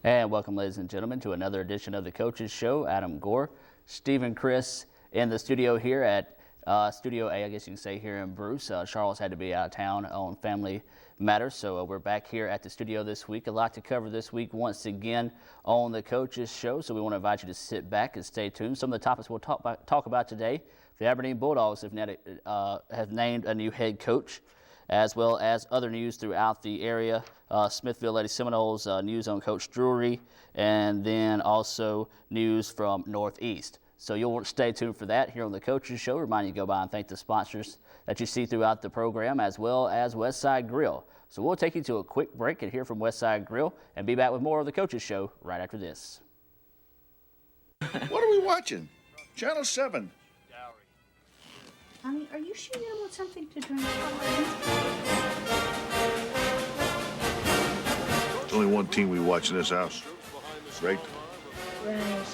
And welcome, ladies and gentlemen, to another edition of the Coaches Show. Adam Gore, Stephen Chris in the studio here at Studio A, I guess you can say, here in Bruce. Charles had to be out of town on family matters, so we're back here at the studio this week. A lot to cover this week once again on the Coaches Show, so we want to invite you to sit back and stay tuned. Some of the topics we'll talk about today: the Aberdeen Bulldogs have named a new head coach, as well as other news throughout the area. Smithville Lady Seminoles, news on Coach Drury, and then also news from Northeast. So you'll want to stay tuned for that here on the Coaches Show. Remind you to go by and thank the sponsors that you see throughout the program, as well as Westside Grill. So we'll take you to a quick break and hear from Westside Grill and be back with more of the Coaches Show right after this. What are we watching? Channel 7. Honey, are you sure you don't want something to drink? There's only one team we watch in this house, right? Right.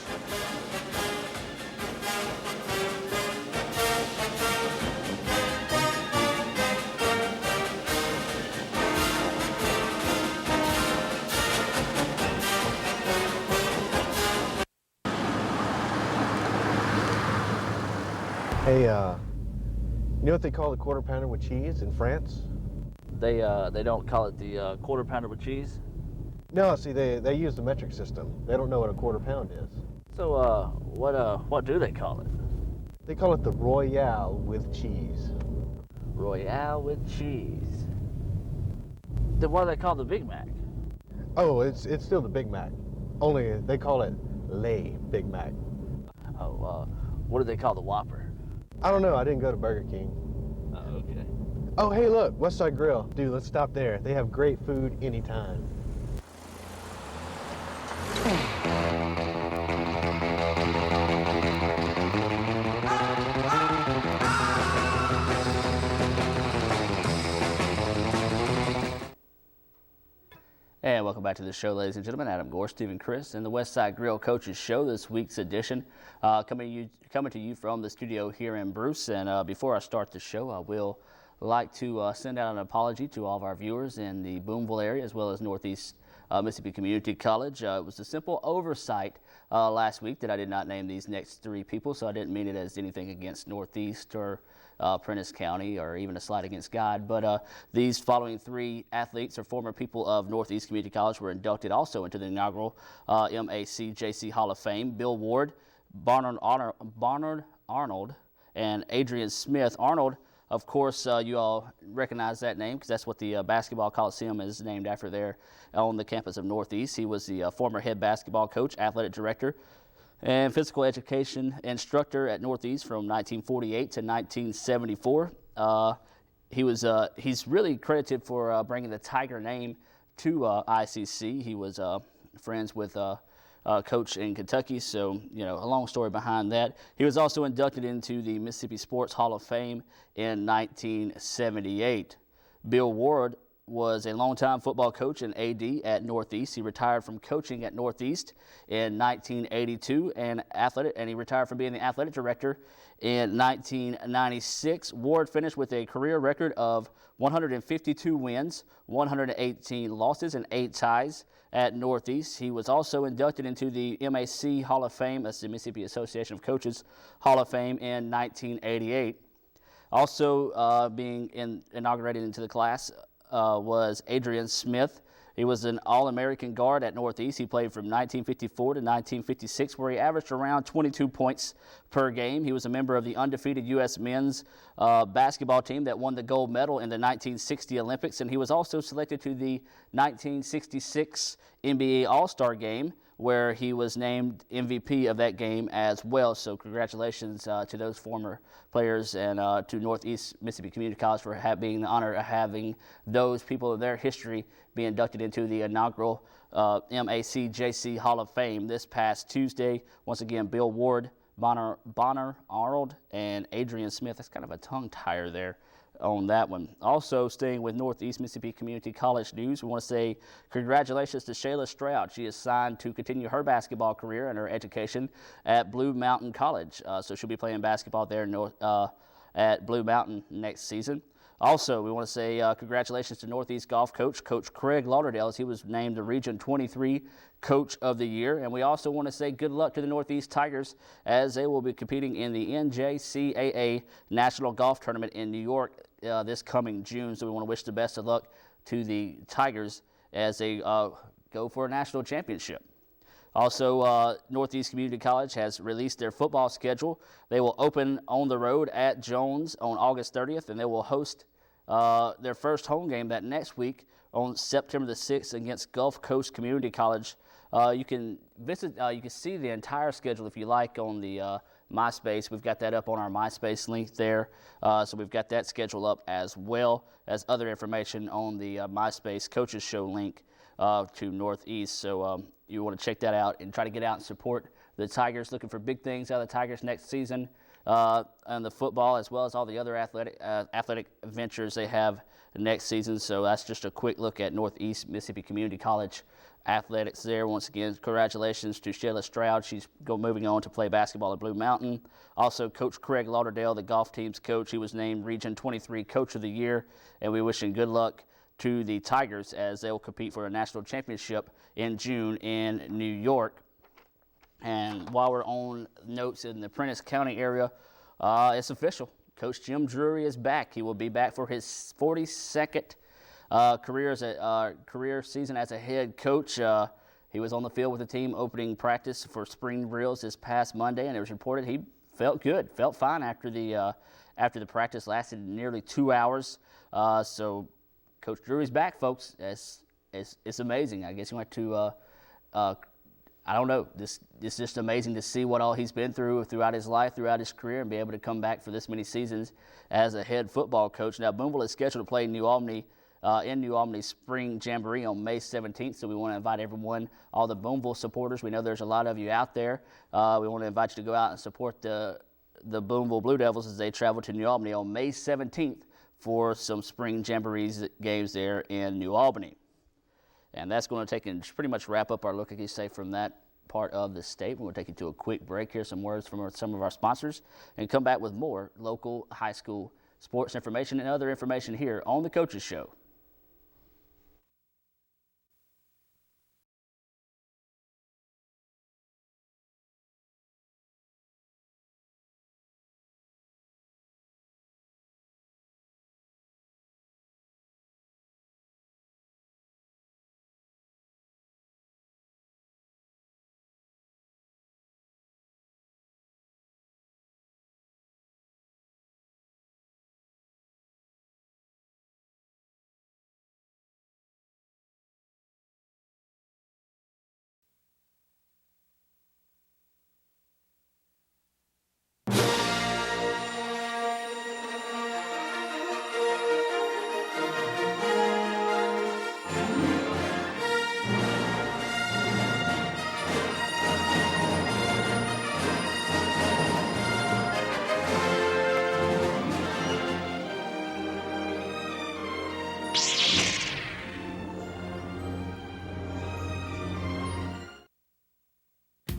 Hey, you know what they call the quarter pounder with cheese in France? They don't call it the quarter pounder with cheese. No, see, they use the metric system. They don't know what a quarter pound is. So what do they call it? They call it the Royale with cheese. Royale with cheese. Then what do they call the Big Mac? Oh, it's still the Big Mac. Only they call it Le Big Mac. Oh, what do they call the Whopper? I don't know. I didn't go to Burger King. Oh, okay. Oh, hey, look, Westside Grill. Dude, let's stop there. They have great food anytime. And welcome back to the show, ladies and gentlemen. Adam Gore, Stephen Chris, and the Westside Grill Coaches Show. This week's edition coming to you from the studio here in Bruce. And before I start the show, I will like to send out an apology to all of our viewers in the Boonville area, as well as Northeast Mississippi Community College. It was a simple oversight last week that I did not name these next three people, so I didn't mean it as anything against Northeast or Prentice County or even a slight against God. But these following three athletes or former people of Northeast Community College were inducted also into the inaugural MACJC Hall of Fame. Bill Ward, Barnard Arnold, and Adrian Smith. Arnold, of course, you all recognize that name because that's what the basketball coliseum is named after there on the campus of Northeast. He was the former head basketball coach, athletic director, and physical education instructor at Northeast from 1948 to 1974. He's really credited for bringing the Tiger name to ICC. He was friends with coach in Kentucky, so a long story behind that. He was also inducted into the Mississippi Sports Hall of Fame in 1978. Bill Ward was a longtime football coach and AD at Northeast. He retired from coaching at Northeast in 1982 and he retired from being the athletic director in 1996. Ward finished with a career record of 152 wins, 118 losses, and 8 ties at Northeast. He was also inducted into the MAC Hall of Fame, that's the Mississippi Association of Coaches Hall of Fame, in 1988. Also being inaugurated into the class was Adrian Smith. He was an All-American guard at Northeast. He played from 1954 to 1956, where he averaged around 22 points per game. He was a member of the undefeated U.S. men's basketball team that won the gold medal in the 1960 Olympics, and he was also selected to the 1966 NBA All-Star Game, where he was named MVP of that game as well. So congratulations to those former players and to Northeast Mississippi Community College for being the honor of having those people of their history be inducted into the inaugural MACJC Hall of Fame this past Tuesday. Once again, Bill Ward, Bonner Arnold, and Adrian Smith. That's kind of a tongue tire there on that one. Also staying with Northeast Mississippi Community College news, we want to say congratulations to Shayla Stroud. She is signed to continue her basketball career and her education at Blue Mountain College. So she'll be playing basketball there at Blue Mountain next season. Also, we want to say congratulations to Northeast Golf Coach Craig Lauderdale, as he was named the Region 23 Coach of the Year. And we also want to say good luck to the Northeast Tigers, as they will be competing in the NJCAA National Golf Tournament in New York this coming June. So we want to wish the best of luck to the Tigers as they go for a national championship. Also, Northeast Community College has released their football schedule. They will open on the road at Jones on August 30th, and they will host their first home game that next week on September the 6th against Gulf Coast Community College. You can see the entire schedule if you like on the MySpace. We've got that up on our MySpace link there. So we've got that schedule up as well as other information on the MySpace Coaches Show link to Northeast. So you want to check that out and try to get out and support the Tigers. Looking for big things out of the Tigers next season and the football, as well as all the other athletic ventures they have next season. So that's just a quick look at Northeast Mississippi Community College athletics there. Once again, congratulations to Shayla Stroud. She's moving on to play basketball at Blue Mountain. Also, Coach Craig Lauderdale, the golf team's coach, he was named Region 23 Coach of the Year, and we wish him good luck to the Tigers as they will compete for a national championship in June in New York. And while we're on notes in the Prentiss County area, it's official. Coach Jim Drury is back. He will be back for his 42nd career season as a head coach. He was on the field with the team opening practice for spring drills this past Monday, and it was reported he felt good, felt fine after the practice lasted nearly 2 hours. So Coach Drury's back, folks. It's amazing. I guess you went to, I don't know, it's just amazing to see what all he's been throughout his life, throughout his career, and be able to come back for this many seasons as a head football coach. Now, Boonville is scheduled to play New Albany in New Albany Spring Jamboree on May 17th, so we want to invite everyone, all the Boonville supporters. We know there's a lot of you out there. We want to invite you to go out and support the Boonville Blue Devils as they travel to New Albany on May 17th for some Spring Jamboree games there in New Albany. And that's going to take and pretty much wrap up our look, as you say, from that part of the state. We're going to take you to a quick break here, some words from some of our sponsors, and come back with more local high school sports information and other information here on the Coaches Show.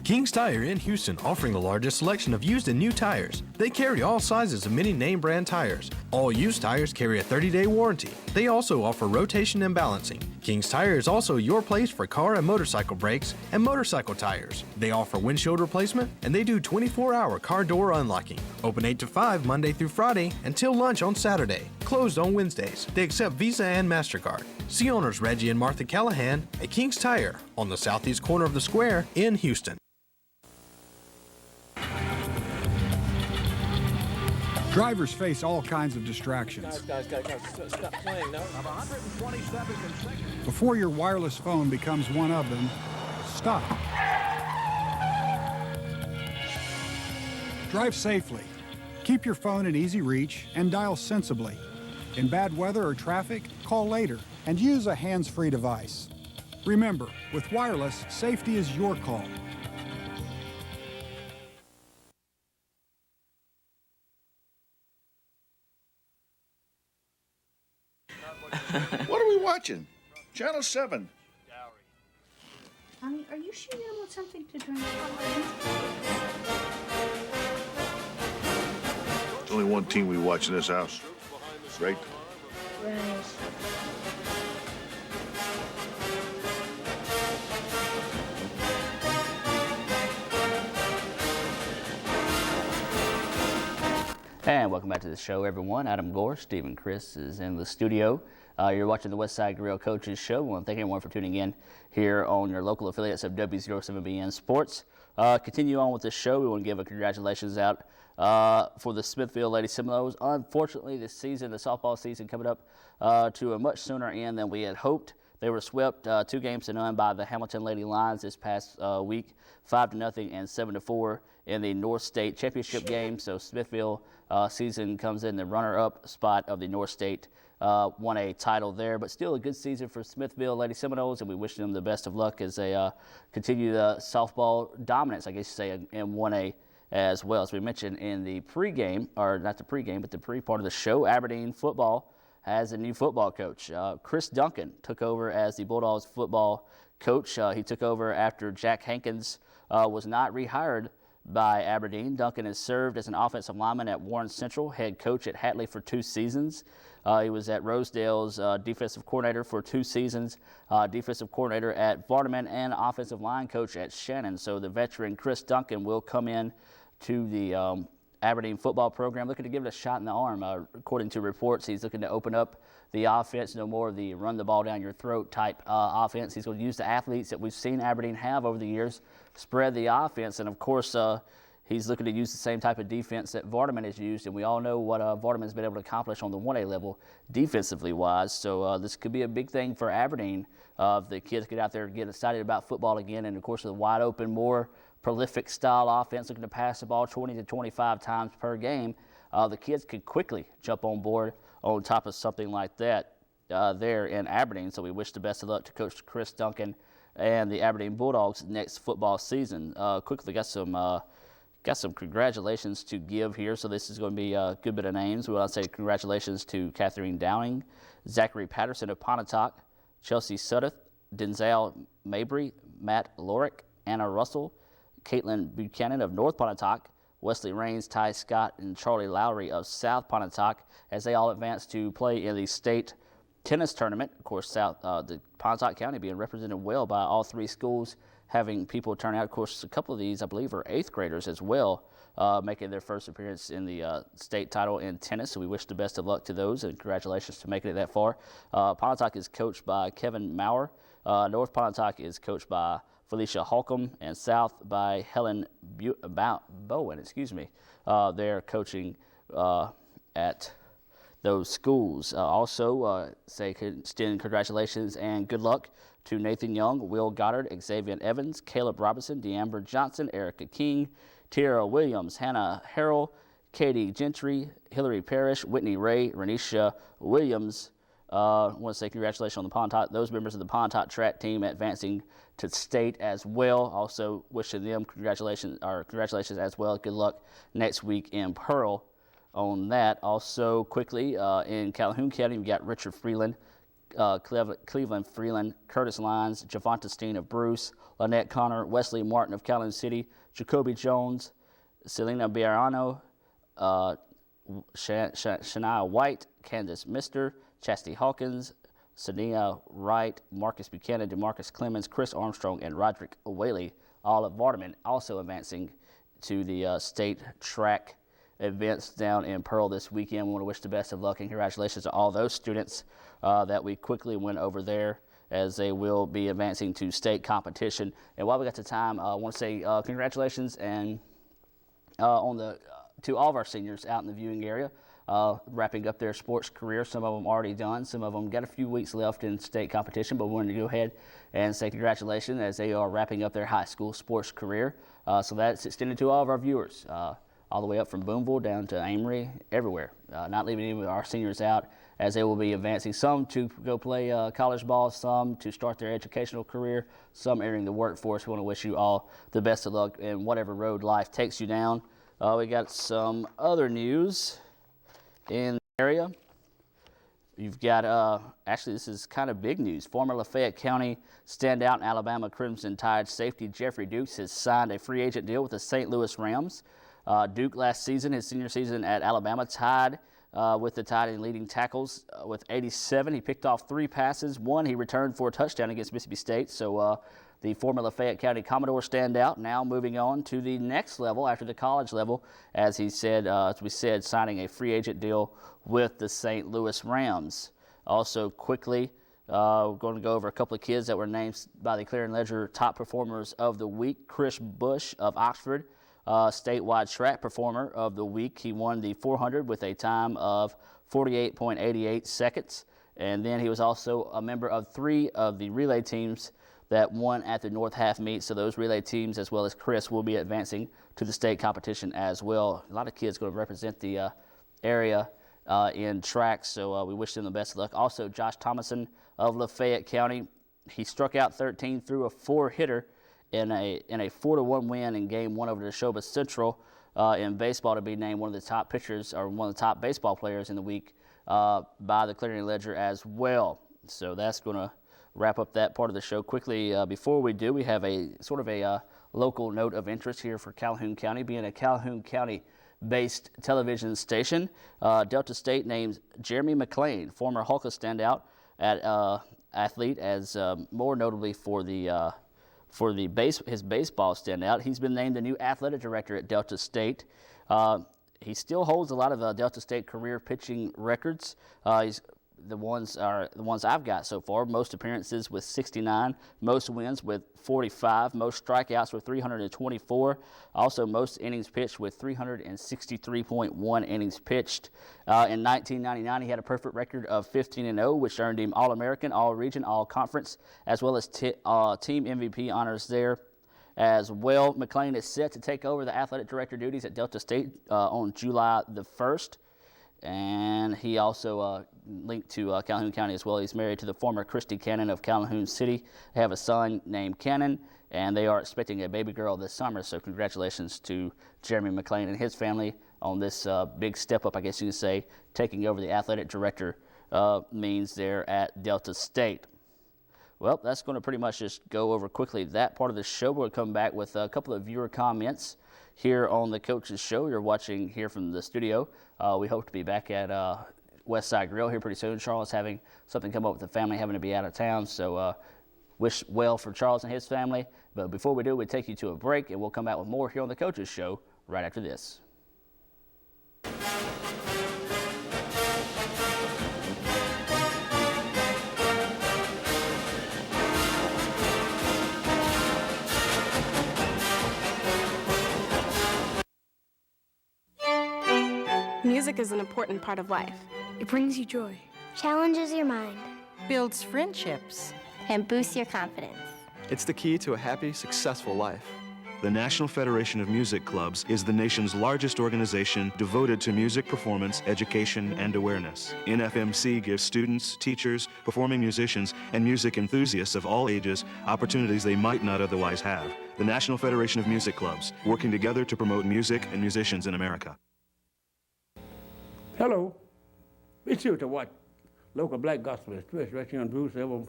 King's Tire in Houston, offering the largest selection of used and new tires. They carry all sizes of many name brand tires. All used tires carry a 30-day warranty. They also offer rotation and balancing. King's Tire is also your place for car and motorcycle brakes and motorcycle tires. They offer windshield replacement, and they do 24-hour car door unlocking. Open 8 to 5 Monday through Friday until lunch on Saturday. Closed on Wednesdays. They accept Visa and MasterCard. See owners Reggie and Martha Callahan at King's Tire on the southeast corner of the square in Houston. Drivers face all kinds of distractions. Guys, stop playing now. Before your wireless phone becomes one of them, stop. Drive safely. Keep your phone in easy reach and dial sensibly. In bad weather or traffic, call later and use a hands-free device. Remember, with wireless, safety is your call. What are we watching? Channel 7. Mommy, are you sure you don't want something to drink? There's only one team we watch in this house, right? Brownies. And welcome back to the show, everyone. Adam Gore, Stephen Chris is in the studio. You're watching the Westside Grill Coaches Show. We want to thank everyone for tuning in here on your local affiliates of W07BN Sports. Continue on with the show. We want to give a congratulations out for the Smithfield Lady Seminoles. Unfortunately, this season, the softball season, coming up to a much sooner end than we had hoped. They were swept 2-0 by the Hamilton Lady Lions this past week, 5-0 and 7-4 in the North State Championship game. So Smithfield season comes in the runner-up spot of the North State. Won a title there, but still a good season for Smithfield Lady Seminoles, and we wish them the best of luck as they continue the softball dominance, I guess you say, in 1A as well. As we mentioned in the pregame, or not the pregame, but the pre-part of the show, Aberdeen football has a new football coach. Chris Duncan took over as the Bulldogs football coach. He took over after Jack Hankins was not rehired by Aberdeen. Duncan has served as an offensive lineman at Warren Central, head coach at Hatley for 2 seasons. He was at Rosedale's defensive coordinator for 2 seasons, defensive coordinator at Vardaman, and offensive line coach at Shannon. So the veteran Chris Duncan will come in to the Aberdeen football program, looking to give it a shot in the arm. According to reports, he's looking to open up the offense, no more of the run the ball down your throat type offense. He's going to use the athletes that we've seen Aberdeen have over the years, spread the offense, and of course he's looking to use the same type of defense that Vardaman has used, and we all know what Vardaman's been able to accomplish on the 1A level defensively wise. So this could be a big thing for Aberdeen if the kids get out there and get excited about football again, and of course the wide open, more prolific style offense, looking to pass the ball 20 to 25 times per game. The kids could quickly jump on board on top of something like that there in Aberdeen. So we wish the best of luck to Coach Chris Duncan and the Aberdeen Bulldogs next football season. Quickly got some congratulations to give here. So this is going to be a good bit of names. We want to say congratulations to Catherine Downing, Zachary Patterson of Pontotoc, Chelsea Suddeth, Denzel Mabry, Matt Lorick, Anna Russell, Caitlin Buchanan of North Pontotoc, Wesley Rains, Ty Scott, and Charlie Lowry of South Pontotoc, as they all advance to play in the state tennis tournament. Of course, the Pontotoc County being represented well by all 3 schools, having people turn out. Of course, a couple of these, I believe, are 8th graders as well, making their first appearance in the state title in tennis. So we wish the best of luck to those, and congratulations to making it that far. Pontotoc is coached by Kevin Maurer. North Pontotoc is coached by Felicia Holcomb, and South by Helen Bowen. They're coaching at those schools. Also, extend congratulations and good luck to Nathan Young, Will Goddard, Xavier Evans, Caleb Robinson, Deamber Johnson, Erica King, Tierra Williams, Hannah Harrell, Katie Gentry, Hillary Parrish, Whitney Ray, Renisha Williams. I want to say congratulations on the Pontotoc, those members of the Pontotoc track team advancing to state as well. Also wishing them congratulations as well. Good luck next week in Pearl on that. Also quickly in Calhoun County, we got Richard Freeland, Cleveland Freeland, Curtis Lyons, Javonta Steen of Bruce, Lynette Connor, Wesley Martin of Calhoun City, Jacoby Jones, Selena Biarano, Shania White, Candace Mister, Chastity Hawkins, Sania Wright, Marcus Buchanan, DeMarcus Clemens, Chris Armstrong, and Roderick Whaley, all of Vardaman, also advancing to the state track events down in Pearl this weekend. We want to wish the best of luck and congratulations to all those students that we quickly went over there, as they will be advancing to state competition. And while we got the time, I want to say congratulations and to all of our seniors out in the viewing area, wrapping up their sports career. Some of them already done. Some of them got a few weeks left in state competition, but we wanted to go ahead and say congratulations as they are wrapping up their high school sports career. So that's extended to all of our viewers, all the way up from Boonville down to Amory, everywhere. Not leaving any of our seniors out, as they will be advancing, some to go play college ball, some to start their educational career, some entering the workforce. We want to wish you all the best of luck in whatever road life takes you down. We got some other news in the area. You've got, actually this is kind of big news. Former Lafayette County standout in Alabama Crimson Tide safety Jeffrey Dukes has signed a free agent deal with the St. Louis Rams. Duke last season, his senior season at Alabama, tied with the tight end leading tackles with 87. He picked off 3 passes. 1 he returned for a touchdown against Mississippi State. So the former Lafayette County Commodore standout now moving on to the next level after the college level, as we said, signing a free agent deal with the St. Louis Rams. Also quickly, we're going to go over a couple of kids that were named by the Clarion Ledger top performers of the week. Chris Bush of Oxford, statewide track performer of the week. He won the 400 with a time of 48.88 seconds. And then he was also a member of 3 of the relay teams that won at the North Half Meet. So those relay teams, as well as Chris, will be advancing to the state competition as well. A lot of kids going to represent the area in track, so we wish them the best of luck. Also, Josh Thomason of Lafayette County, he struck out 13 through a 4-hitter in a 4-1 win in Game 1 over the Neshoba Central in baseball, to be named one of the top pitchers or one of the top baseball players in the week by the Clarion Ledger as well. So that's going to wrap up that part of the show. Quickly, before we do, we have a sort of a local note of interest here for Calhoun County. Being a Calhoun County-based television station, Delta State names Jeremy McLean, former Hulka standout athlete, as more notably for his baseball standout. He's been named the new athletic director at Delta State. He still holds a lot of Delta State career pitching records. The ones I've got so far: most appearances with 69, most wins with 45, most strikeouts with 324, also most innings pitched with 363.1 innings pitched. In 1999, he had a perfect record of 15-0, which earned him All-American, All-Region, All-Conference, as well as team MVP honors there as well. McLean is set to take over the athletic director duties at Delta State on July the 1st. And he also linked to Calhoun County as well. He's married to the former Christy Cannon of Calhoun City. They have a son named Cannon, and they are expecting a baby girl this summer. So congratulations to Jeremy McLean and his family on this big step up, I guess you could say, taking over the athletic director means there at Delta State. Well, that's going to pretty much just go over quickly that part of the show. We'll come back with a couple of viewer comments here on the Coaches Show. You're watching here from the studio. We hope to be back at Westside Grill here pretty soon. Charles having something come up with the family, having to be out of town. So wish well for Charles and his family. But before we do, we take you to a break, and we'll come back with more here on the Coaches Show right after this. Music is an important part of life. It brings you joy. Challenges your mind. Builds friendships. And boosts your confidence. It's the key to a happy, successful life. The National Federation of Music Clubs is the nation's largest organization devoted to music performance, education, and awareness. NFMC gives students, teachers, performing musicians, and music enthusiasts of all ages opportunities they might not otherwise have. The National Federation of Music Clubs, working together to promote music and musicians in America. Hello. Be sure to watch Local Black Gospel Express right here on Bruce every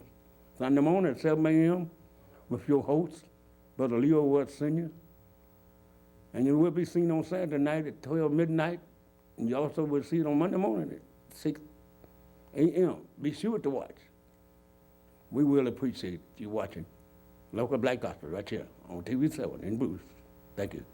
Sunday morning at 7 a.m. with your host, Brother Leo Woods Sr. And you will be seen on Saturday night at 12 midnight. And you also will see it on Monday morning at 6 a.m. Be sure to watch. We will appreciate you watching Local Black Gospel right here on TV 7 in Bruce. Thank you.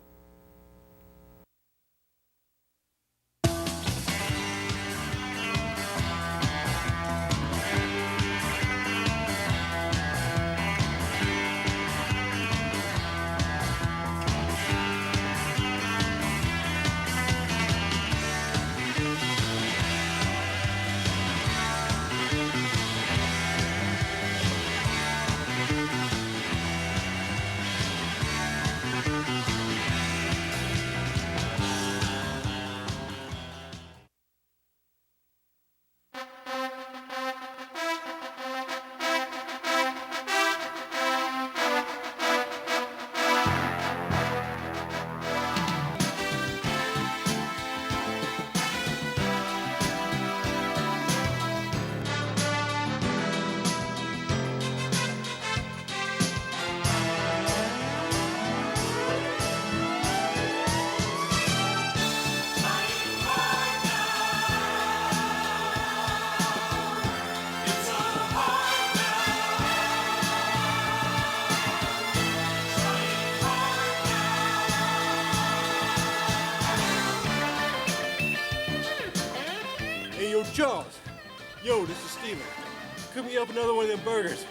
cook me up another one of them burgers.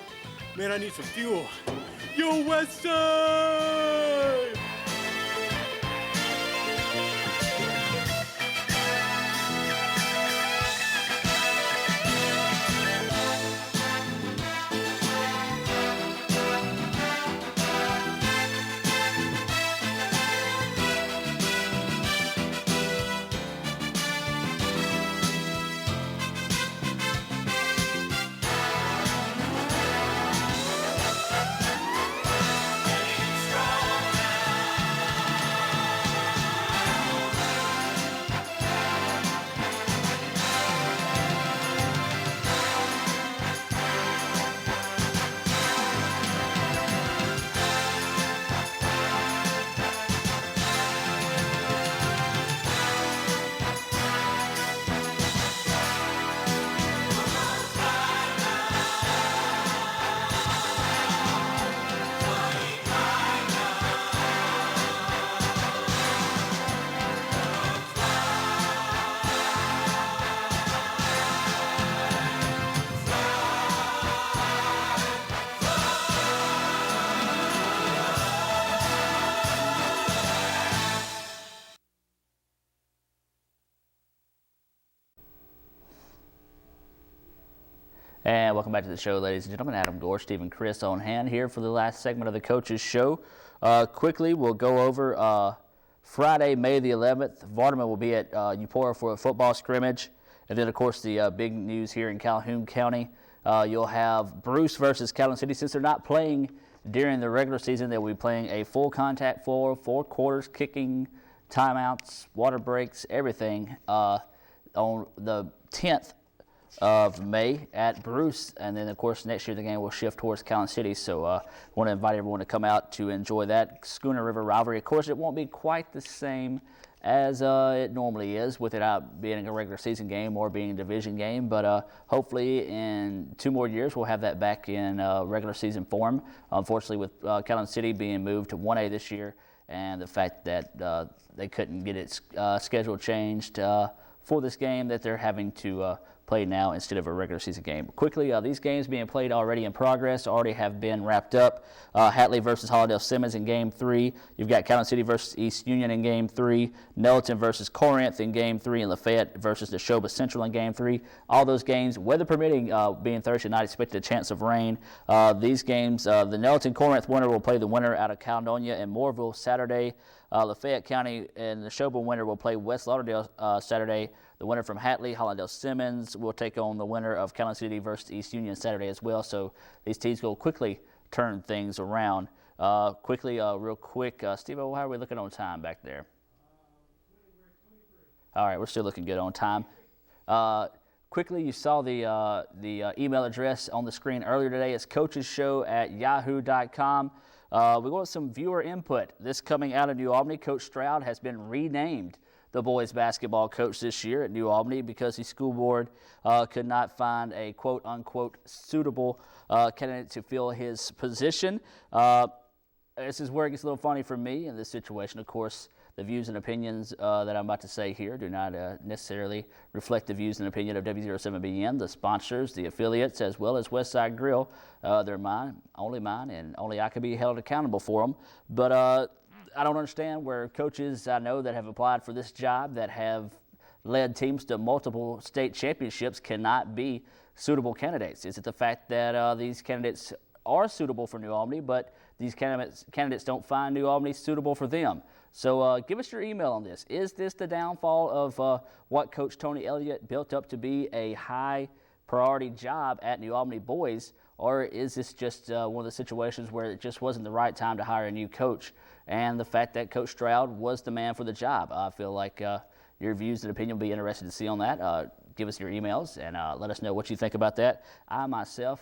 Man, I need some fuel. Yo, West Side! And welcome back to the show, ladies and gentlemen. Adam Gore, Stephen Chris on hand here for the last segment of the Coaches Show. Quickly, we'll go over Friday, May the 11th. Vardaman will be at Eupora for a football scrimmage. And then, of course, the big news here in Calhoun County. You'll have Bruce versus Calhoun City. Since they're not playing during the regular season, they'll be playing a full contact 4 quarters, kicking, timeouts, water breaks, everything on the 10th of May at Bruce, and then of course next year the game will shift towards Calhoun City. So I want to invite everyone to come out to enjoy that Skuna River Rivalry. Of course, it won't be quite the same as it normally is, with it out being a regular season game or being a division game, but hopefully in 2 more years we'll have that back in regular season form. Unfortunately, with Calhoun City being moved to 1A this year, and the fact that they couldn't get its schedule changed for this game, that they're having to play now instead of a regular season game. Quickly, these games being played already in progress already have been wrapped up. Hatley versus Hollandale Simmons in Game 3. You've got Calhoun City versus East Union in Game 3. Nelton versus Corinth in Game 3. And Lafayette versus Neshoba Central in Game 3. All those games, weather permitting, being Thursday night, expected a chance of rain. These games, the Nelton-Corinth winner will play the winner out of Caledonia and Moorville Saturday. Lafayette County and the Neshoba winner will play West Lauderdale Saturday. The winner from Hatley, Hollandale Simmons, will take on the winner of Calhoun City versus East Union Saturday as well. So these teams will quickly turn things around. Real quick, Steve-O, how are we looking on time back there? All right, we're still looking good on time. Quickly, you saw the email address on the screen earlier today. It's coachesshow@yahoo.com. We want some viewer input. This coming out of New Albany, Coach Stroud has been renamed the boys basketball coach this year at New Albany because the school board could not find a quote-unquote suitable candidate to fill his position. This is where it gets a little funny for me in this situation. Of course, the views and opinions that I'm about to say here do not necessarily reflect the views and opinion of W07BN, the sponsors, the affiliates, as well as Westside Grill. They're mine, and only I can be held accountable for them. But I don't understand where coaches I know that have applied for this job that have led teams to multiple state championships cannot be suitable candidates. Is it the fact that these candidates are suitable for New Albany, but these candidates don't find New Albany suitable for them? So give us your email on this. Is this the downfall of what Coach Tony Elliott built up to be a high priority job at New Albany boys, or is this just one of the situations where it just wasn't the right time to hire a new coach? And the fact that Coach Stroud was the man for the job. I feel like your views and opinion will be interested to see on that. Give us your emails and let us know what you think about that. I myself,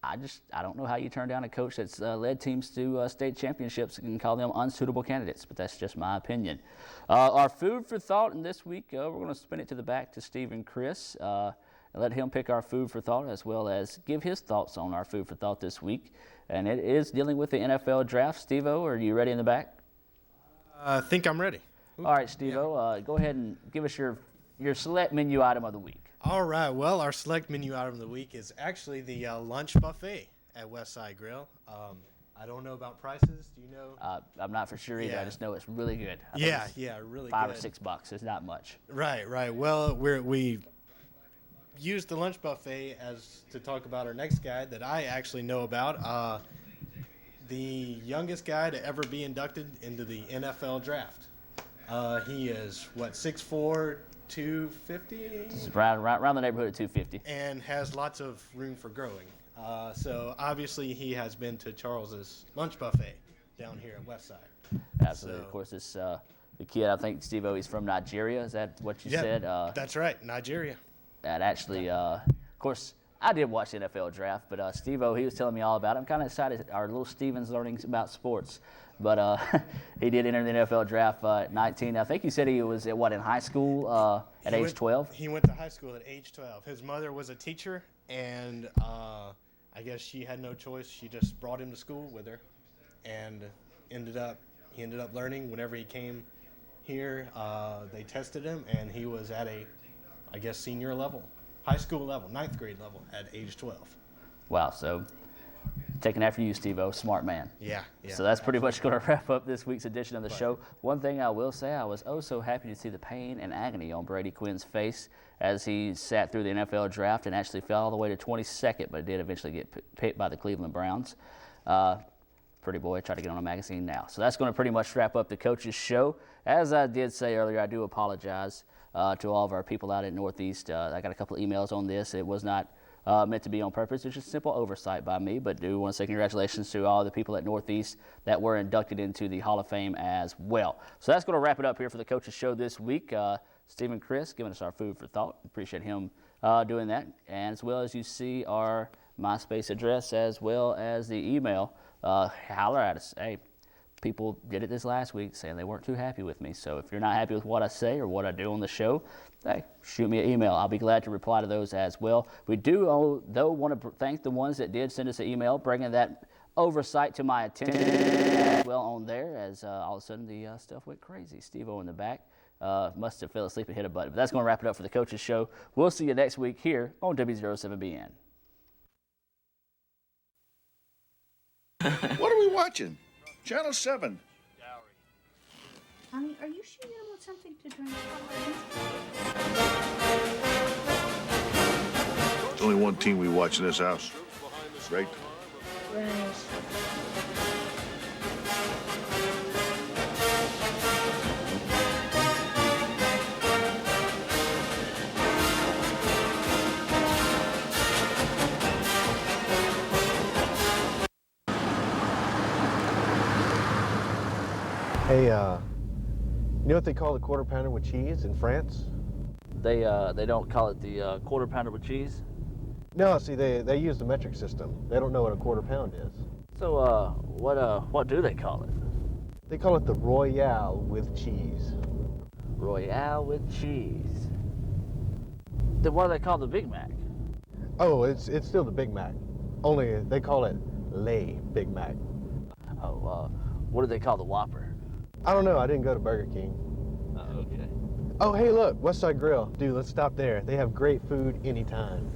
I don't know how you turn down a coach that's led teams to state championships and call them unsuitable candidates, but that's just my opinion. Our food for thought, and this week we're going to spin it to the back to Steve and Chris and let him pick our food for thought, as well as give his thoughts on our food for thought this week. And it is dealing with the NFL draft. Steve-O, are you ready in the back? I think I'm ready. All right, Steve-O, go ahead and give us your select menu item of the week. All right, well, our select menu item of the week is actually the lunch buffet at Westside Grill. I don't know about prices. Do you know? I'm not for sure either. Yeah. I just know it's really good. I think Yeah, it's yeah, really $5 good. or $6. It's not much. Right, right. Well, we used the lunch buffet as to talk about our next guy that I actually know about. The youngest guy to ever be inducted into the NFL draft. He is, 6'4", 250? It's around the neighborhood of 250. And has lots of room for growing. So obviously he has been to Charles's lunch buffet down here at Westside. Absolutely. Of course, this the kid, I think, Steve-O, he's from Nigeria. Is that what you said? That's right, Nigeria. That actually, of course, I did watch the NFL draft, but Steve-O, he was telling me all about it. I'm kind of excited. Our little Steven's learning about sports. But he did enter the NFL draft at 19. I think you said he was in high school at age 12? He went to high school at age 12. His mother was a teacher, and I guess she had no choice. She just brought him to school with her, and he ended up learning whenever he came here. They tested him, and he was at senior level, high school level, 9th grade level at age 12. Wow, so taking after you, Steve-O, smart man. Yeah. So that's pretty much going to wrap up this week's edition of the show. One thing I will say, I was so happy to see the pain and agony on Brady Quinn's face as he sat through the NFL draft and actually fell all the way to 22nd, but did eventually get picked by the Cleveland Browns. Pretty boy, try to get on a magazine now. So that's going to pretty much wrap up the Coaches Show. As I did say earlier, I do apologize to all of our people out at Northeast. I got a couple of emails on this. It was not meant to be on purpose. It's just simple oversight by me, but do want to say congratulations to all the people at Northeast that were inducted into the Hall of Fame as well. So that's going to wrap it up here for the Coaches Show this week. Stephen Chris giving us our food for thought. Appreciate him doing that. And as well as you see our MySpace address as well as the email, holler at us. Hey, people did it this last week saying they weren't too happy with me. So if you're not happy with what I say or what I do on the show, hey, shoot me an email. I'll be glad to reply to those as well. We do, though, want to thank the ones that did send us an email, bringing that oversight to my attention as well on there, as all of a sudden the stuff went crazy. Steve-O in the back must have fell asleep and hit a button. But that's going to wrap it up for the Coaches Show. We'll see you next week here on W07BN. What are we watching? Channel 7. Honey, are you sure you don't want something to drink? There's only one team we watch in this house, right? Right. Hey, you know what they call the quarter pounder with cheese in France? They don't call it the quarter pounder with cheese? No, see, they use the metric system. They don't know what a quarter pound is. So what do they call it? They call it the Royale with cheese. Royale with cheese. Then what do they call the Big Mac? Oh, it's still the Big Mac. Only they call it Le Big Mac. Oh, what do they call the Whopper? I don't know. I didn't go to Burger King. Oh, okay. Oh, hey, look, Westside Grill. Dude, let's stop there. They have great food anytime.